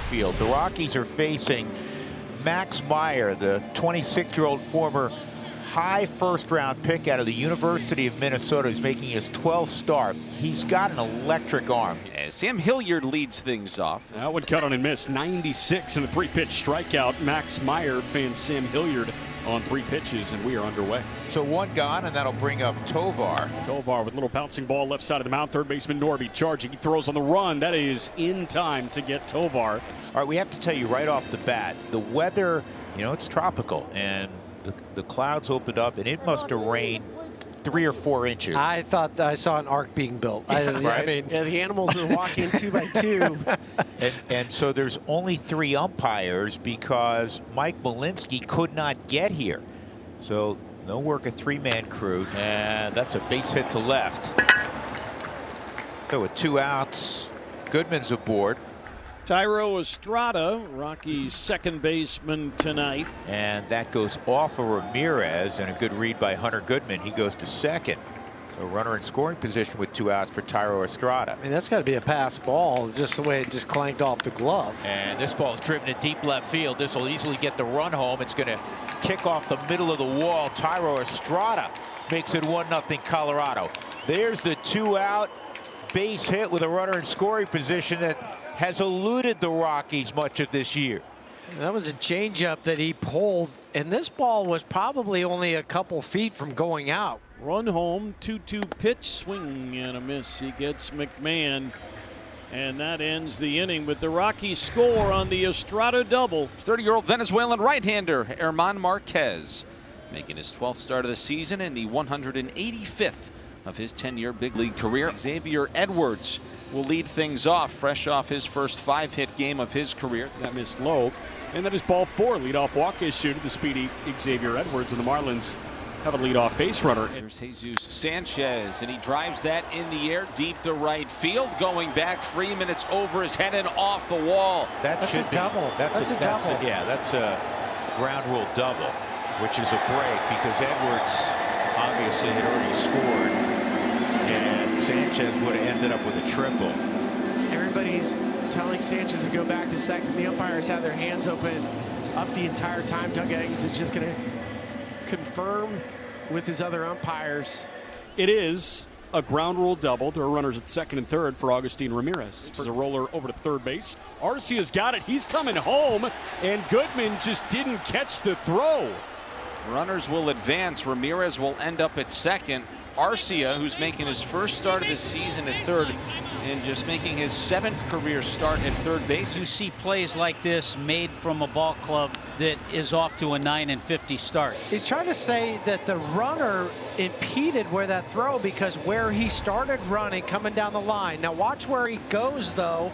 field. The Rockies are facing Max Meyer, the 26-year-old former high first-round pick out of the University of Minnesota, who's making his 12th start. He's got an electric arm. As Sam Hilliard leads things off. That one cut on and missed. 96 and a 3-pitch strikeout. Max Meyer fans Sam Hilliard on 3 pitches, and we are underway. So 1 gone, and that'll bring up Tovar. Tovar with a little bouncing ball left side of the mound. Third baseman Norby charging. He throws on the run. That is in time to get Tovar. All right, we have to tell you right off the bat, the weather, you know, it's tropical, and the clouds opened up, and it must have rained 3 or 4 inches. I thought I saw an ark being built. Right? I mean, yeah, the animals are walking 2 by 2. And so there's only 3 umpires because Mike Malinsky could not get here. So no work, a 3-man crew. And that's a base hit to left. So with 2 outs, Goodman's aboard. Thairo Estrada, Rockies' second baseman tonight. And that goes off of Ramirez, and a good read by Hunter Goodman. He goes to second. So runner in scoring position with 2 outs for Thairo Estrada. I mean, that's got to be a pass ball, just the way it just clanked off the glove. And this ball is driven to deep left field. This will easily get the run home. It's going to kick off the middle of the wall. Thairo Estrada makes it 1-0 Colorado. There's the 2-out base hit with a runner in scoring position that has eluded the Rockies much of this year. That was a changeup that he pulled, and this ball was probably only a couple feet from going out. Run home, 2-2 pitch, swing and a miss. He gets McMahon, and that ends the inning with the Rockies score on the Estrada double. 30-year-old Venezuelan right-hander Herman Marquez making his 12th start of the season and the 185th of his 10-year big league career. Xavier Edwards will lead things off, fresh off his first 5-hit game of his career. That missed low. And that is ball 4. Leadoff walk issue to the speedy Xavier Edwards, and the Marlins have a leadoff base runner. There's Jesus Sanchez, and he drives that in the air deep to right field. Going back, Freeman, it's over his head and off the wall. That's a double. That's a double. Yeah, that's a ground rule double, which is a break because Edwards obviously had already scored. And Sanchez would have ended up with a triple. Everybody's telling Sanchez to go back to second. The umpires have their hands open up the entire time. Doug Eggins is just going to confirm with his other umpires. It is a ground rule double. There are runners at second and third for Agustin Ramirez. There's a roller over to third base. Arcia's got it. He's coming home, and Goodman just didn't catch the throw. Runners will advance. Ramirez will end up at second. Arcia, who's making his first start of the season at third and just making his 7th career start at third base. You see plays like this made from a ball club that is off to a 9-50 start. He's trying to say that the runner impeded where that throw because where he started running coming down the line. Now watch where he goes, though,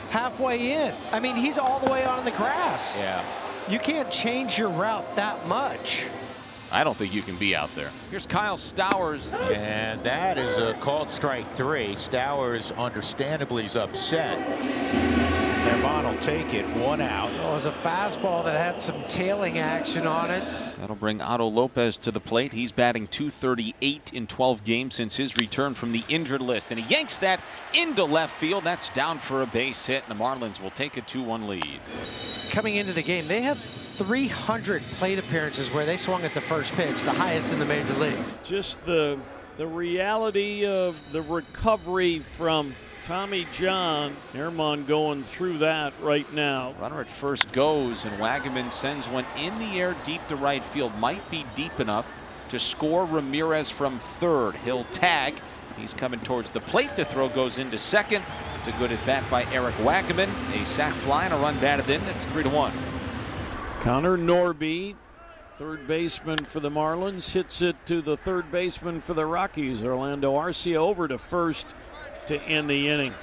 halfway in. I mean, he's all the way on the grass. Yeah. You can't change your route that much. I don't think you can be out there. Here's Kyle Stowers. And that is a called strike 3. Stowers understandably is upset. Herman will take it, 1 out. It was a fastball that had some tailing action on it. That'll bring Otto Lopez to the plate. He's batting .238 in 12 games since his return from the injured list. And he yanks that into left field. That's down for a base hit, and the Marlins will take a 2-1 lead. Coming into the game, they have 300 plate appearances where they swung at the first pitch, the highest in the major leagues. Just the reality of the recovery from Tommy John. Herman going through that right now. Runner at first goes, and Wagaman sends one in the air deep to right field. Might be deep enough to score Ramirez from third. He'll tag. He's coming towards the plate. The throw goes into second. It's a good at bat by Eric Wagaman. A sac fly and a run batted in. It's 3-1. Connor Norby, third baseman for the Marlins, hits it to the third baseman for the Rockies. Orlando Arcia over to first to end the inning.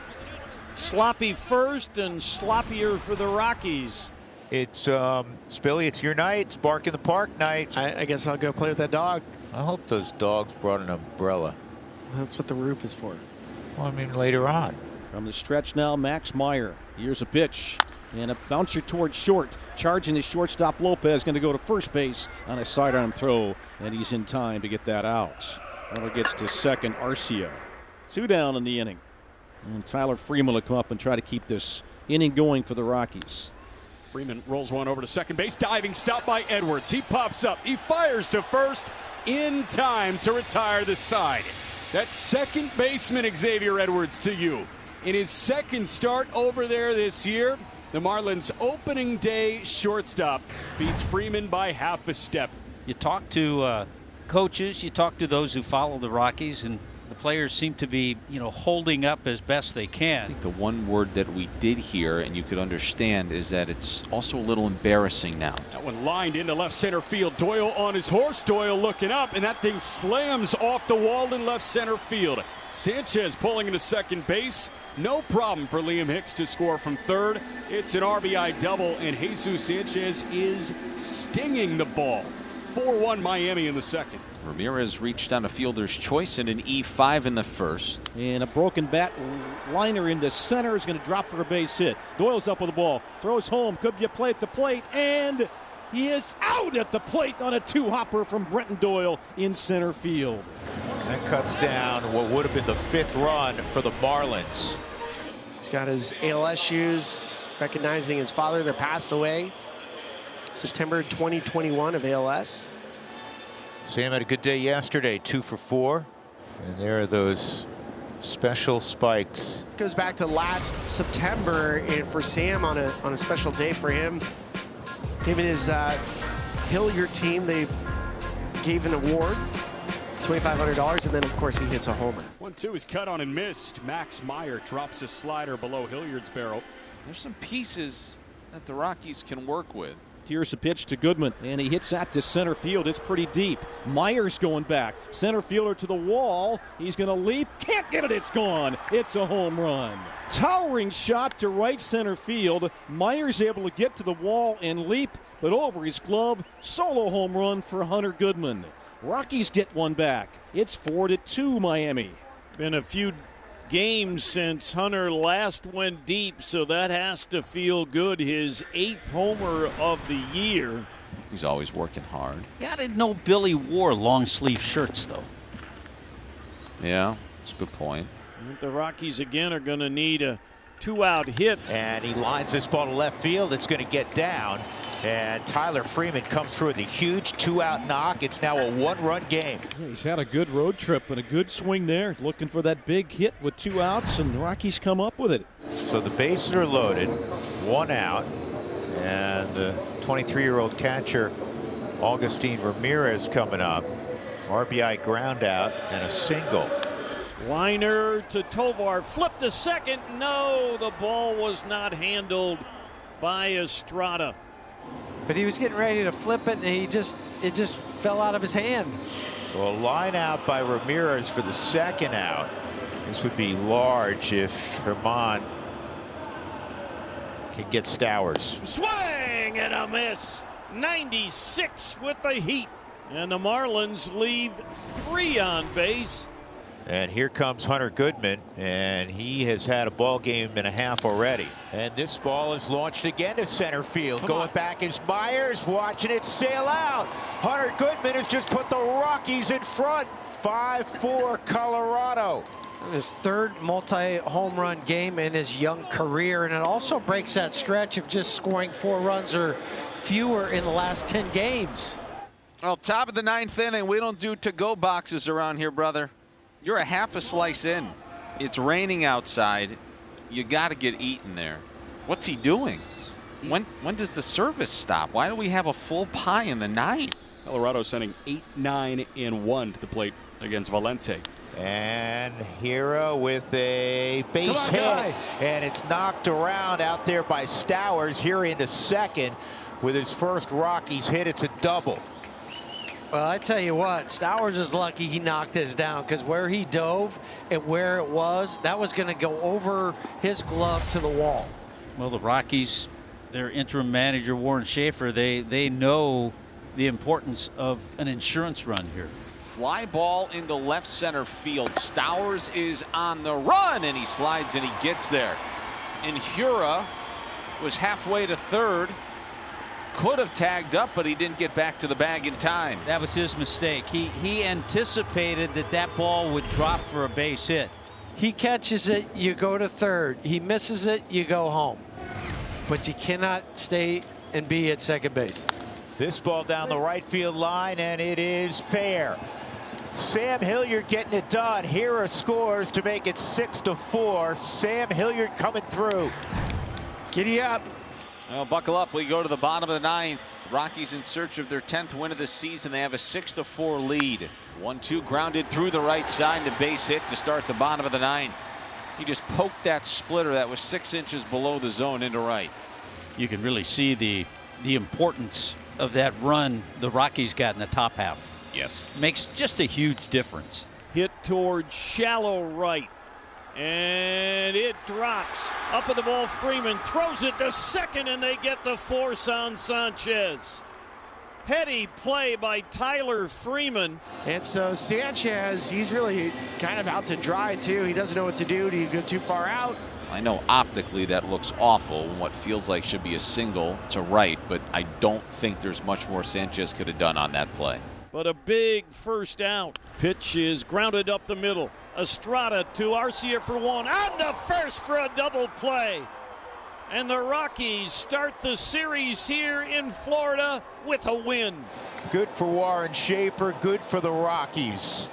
Sloppy first and sloppier for the Rockies. It's Spilly, it's your night. It's Bark in the Park night. I guess I'll go play with that dog. I hope those dogs brought an umbrella. That's what the roof is for. Well, I mean, later on. From the stretch now, Max Meyer. Here's a pitch. And a bouncer towards short. Charging the shortstop Lopez, going to go to first base on a sidearm throw. And he's in time to get that out. Runner gets to second, Arcia. 2 down in the inning. And Tyler Freeman will come up and try to keep this inning going for the Rockies. Freeman rolls one over to second base. Diving stop by Edwards. He pops up. He fires to first in time to retire the side. That's second baseman Xavier Edwards to you. In his second start over there this year, the Marlins' opening day shortstop beats Freeman by half a step. You talk to coaches, you talk to those who follow the Rockies, and the players seem to be, holding up as best they I can. think the one word that we did hear and you could understand is that it's also a little embarrassing now. That one lined into left center field. Doyle on his horse. Doyle looking up, and that thing slams off the wall in left center field. Sanchez pulling into second base. No problem for Liam Hicks to score from third. It's an RBI double, and Jesus Sanchez is stinging the ball. 4-1 Miami in the second. Ramirez reached on a fielder's choice in an E5 in the first. And a broken bat liner into center is going to drop for a base hit. Doyle's up with the ball, throws home, could be a play at the plate, and he is out at the plate on a two-hopper from Brenton Doyle in center field. That cuts down what would have been the fifth run for the Marlins. He's got his ALS shoes, recognizing his father that passed away September 2021 of ALS. Sam had a good day yesterday, 2 for 4. And there are those special spikes. This goes back to last September, and for Sam on a special day for him. Him and his Hilliard team, they gave an award, $2,500, and then of course he hits a homer. 1-2 is cut on and missed. Max Meyer drops a slider below Hilliard's barrel. There's some pieces that the Rockies can work with. Here's a pitch to Goodman, and he hits that to center field. It's pretty deep. Myers going back. Center fielder to the wall. He's going to leap. Can't get it. It's gone. It's a home run. Towering shot to right center field. Myers able to get to the wall and leap, but over his glove. Solo home run for Hunter Goodman. Rockies get one back. It's 4-2 Miami. Been a few games since Hunter last went deep, so that has to feel good. His 8th homer of the year. He's always working hard. Yeah, I didn't know Billy wore long sleeve shirts, though. Yeah, that's a good point. The Rockies again are going to need a 2-out hit. And he lines this ball to left field. It's going to get down. And Tyler Freeman comes through with a huge 2-out knock. It's now a 1-run game. Yeah, he's had a good road trip and a good swing there. Looking for that big hit with 2 outs, and the Rockies come up with it. So the bases are loaded, 1 out. And the 23-year-old catcher, Augustine Ramirez, coming up. RBI ground out and a single. Liner to Tovar, flip to second. No, the ball was not handled by Estrada. But he was getting ready to flip it, and it just fell out of his hand. So a line out by Ramirez for the 2nd out. This would be large if Herman can get Stowers. Swing and a miss. 96 with the heat. And the Marlins leave 3 on base. And here comes Hunter Goodman, and he has had a ball game and a half already. And this ball is launched again to center field. Going back is Myers, watching it sail out. Hunter Goodman has just put the Rockies in front. 5-4 Colorado. His 3rd multi-home run game in his young career, and it also breaks that stretch of just scoring 4 runs or fewer in the last 10 games. Well, top of the 9th inning, we don't do to-go boxes around here, brother. You're a half a slice in. It's raining outside. You got to get eaten there. What's he doing? When does the service stop? Why do we have a full pie in the 9th? Colorado sending 8, 9, and 1 to the plate against Valente. And Hira with a base hit, and it's knocked around out there by Stowers. Here into second with his first Rockies hit. It's a double. Well, I tell you what, Stowers is lucky he knocked this down, because where he dove and where it was, that was going to go over his glove to the wall. Well, the Rockies, their interim manager, Warren Schaefer, they know the importance of an insurance run here. Fly ball into left center field. Stowers is on the run, and he slides and he gets there. And Hura was halfway to third. Could have tagged up, but he didn't get back to the bag in time. That was his mistake. He anticipated that ball would drop for a base hit. He catches it, you go to third. He misses it, you go home. But you cannot stay and be at second base. This ball down the right field line, and it is fair. Sam Hilliard getting it done. Here are scores to make it 6-4. Sam Hilliard coming through. Giddy up. Well, buckle up. We go to the bottom of the ninth. Rockies in search of their 10th win of the season. They have a 6-4 lead. 1-2 grounded through the right side to base hit to start the bottom of the ninth. He just poked that splitter that was 6 inches below the zone into right. You can really see the importance of that run the Rockies got in the top half. Yes. Makes just a huge difference. Hit towards shallow right. And it drops. Up at the ball, Freeman throws it to second, and they get the force on Sanchez. Heady play by Tyler Freeman. And so Sanchez, he's really kind of out to dry, too. He doesn't know what to do. Do you go too far out? I know optically that looks awful. What feels like should be a single to right, but I don't think there's much more Sanchez could have done on that play. But a big first out. Pitch is grounded up the middle. Estrada to Arcia for one. On to first for a double play. And the Rockies start the series here in Florida with a win. Good for Warren Schaefer, good for the Rockies.